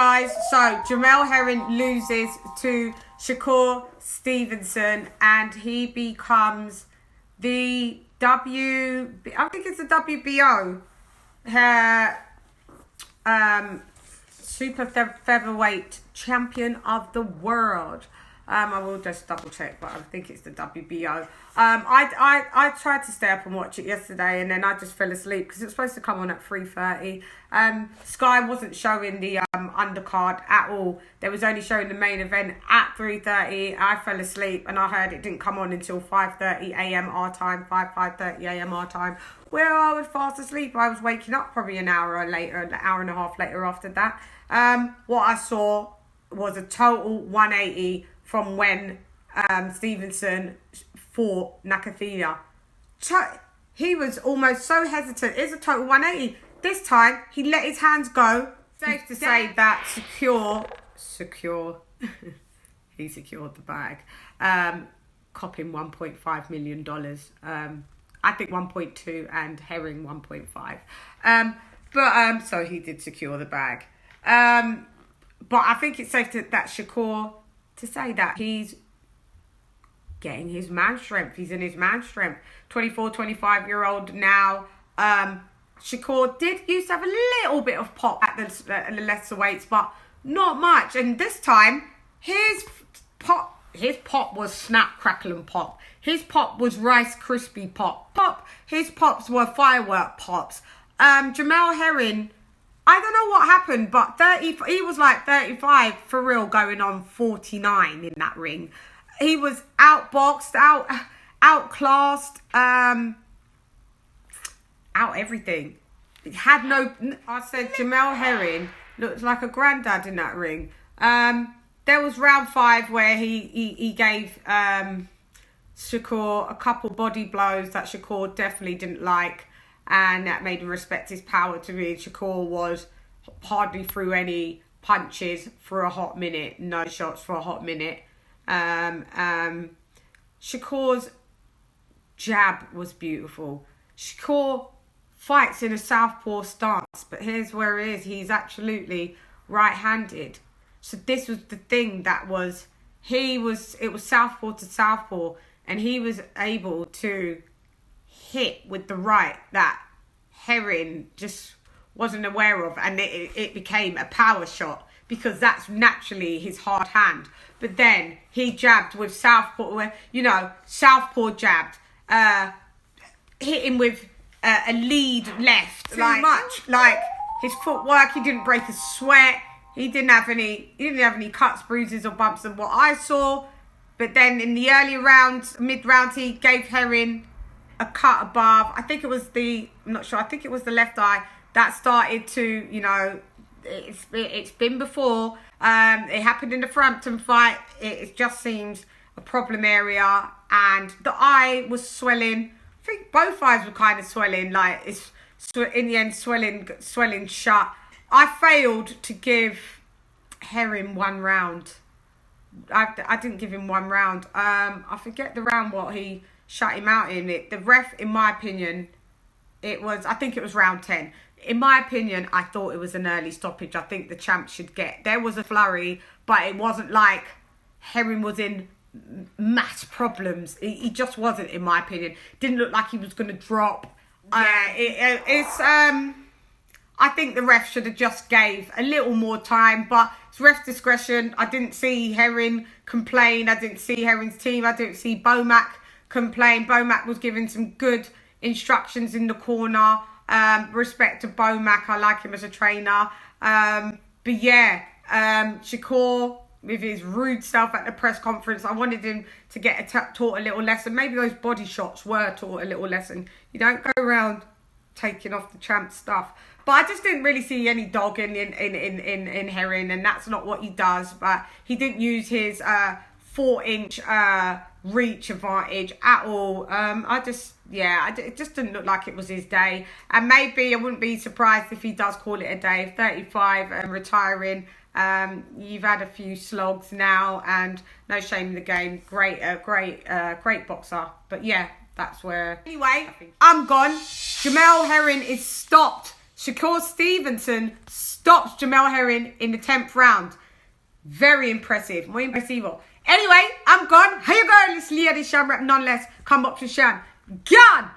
guys. So Jamel Herring loses to Shakur Stevenson, and he becomes the I think it's the WBO super featherweight champion of the world. I will just double check, but I think it's the WBO. I tried to stay up and watch it yesterday, and then I just fell asleep because it was supposed to come on at 3:30. Sky wasn't showing the undercard at all. They was only showing the main event at 3:30. I fell asleep, and I heard it didn't come on until 5:30 a.m. our time, 5:30 a.m. our time, where I was fast asleep. I was waking up probably an hour later, an hour and a half later after that. What I saw was a total 180 from when Stevenson fought Nakathila. He was almost so hesitant. It's a total 180. This time, he let his hands go. Safe to say that secure, he secured the bag. Copping $1.5 million. I think 1.2 and Herring 1.5. So he did secure the bag. But I think it's safe to say that he's getting his man strength. He's in his man strength. 24, 25-year-old now. Shakur did used to have a little bit of pop at the lesser weights, but not much. And this time, his pop was snap, crackle, and pop. His pop was Rice Krispie pop. His pops were firework pops. Jamel Herring, I don't know what happened, but he was like 35 for real, going on 49 in that ring. He was outboxed, outclassed, out everything. I said Jamel Herring looks like a granddad in that ring. There was round 5 where he gave Shakur a couple body blows that Shakur definitely didn't like, and that made him respect his power to me. Shakur was hardly threw any punches for a hot minute, no shots for a hot minute. Shakur's jab was beautiful. Shakur fights in a southpaw stance, but here's where it is. He's absolutely right-handed. So this was the thing that was, it was southpaw to southpaw, and he was able to hit with the right that Herring just wasn't aware of, and it became a power shot because that's naturally his hard hand. But then he jabbed with southpaw, southpaw jabbed, hitting with a lead left, too much. Like his footwork, he didn't break a sweat. He didn't have any cuts, bruises, or bumps than what I saw. But then in the early rounds, mid-round, he gave Herring a cut above. I think it was I'm not sure. I think it was the left eye that started to, it's been before. It happened in the Frampton fight. It just seems a problem area, and the eye was swelling. I think both eyes were kind of swelling. Like it's in the end swelling shut. I failed to give Herring 1 round. I didn't give him 1 round. I forget the round what he shut him out in. The ref, in my opinion, I think it was round 10. In my opinion, I thought it was an early stoppage. I think the champ should get. There was a flurry, but it wasn't like Herring was in mass problems. He just wasn't, in my opinion. Didn't look like he was going to drop. Yeah, I think the ref should have just gave a little more time, but it's ref discretion. I didn't see Herring complain. I didn't see Herring's team. I didn't see Bomac complain. Bomac was giving some good instructions in the corner. Respect to Bomac. I like him as a trainer. But yeah, Shakur with his rude stuff at the press conference. I wanted him to get taught a little lesson. Maybe those body shots were taught a little lesson. You don't go around taking off the champ stuff. But I just didn't really see any dog in Herring, and that's not what he does. But he didn't use his 4-inch reach advantage at all. It just didn't look like it was his day. And maybe I wouldn't be surprised if he does call it a day. 35 and retiring. You've had a few slogs now, and no shame in the game. Great boxer. But yeah, that's where. Anyway, I'm gone. Jamel Herring is stopped. Shakur Stevenson stops Jamel Herring in the 10th round. Very impressive. Muy impressivo. Anyway, I'm gone. How you going? It's LadyChann rep nonetheless. Come up to Shan. Gone.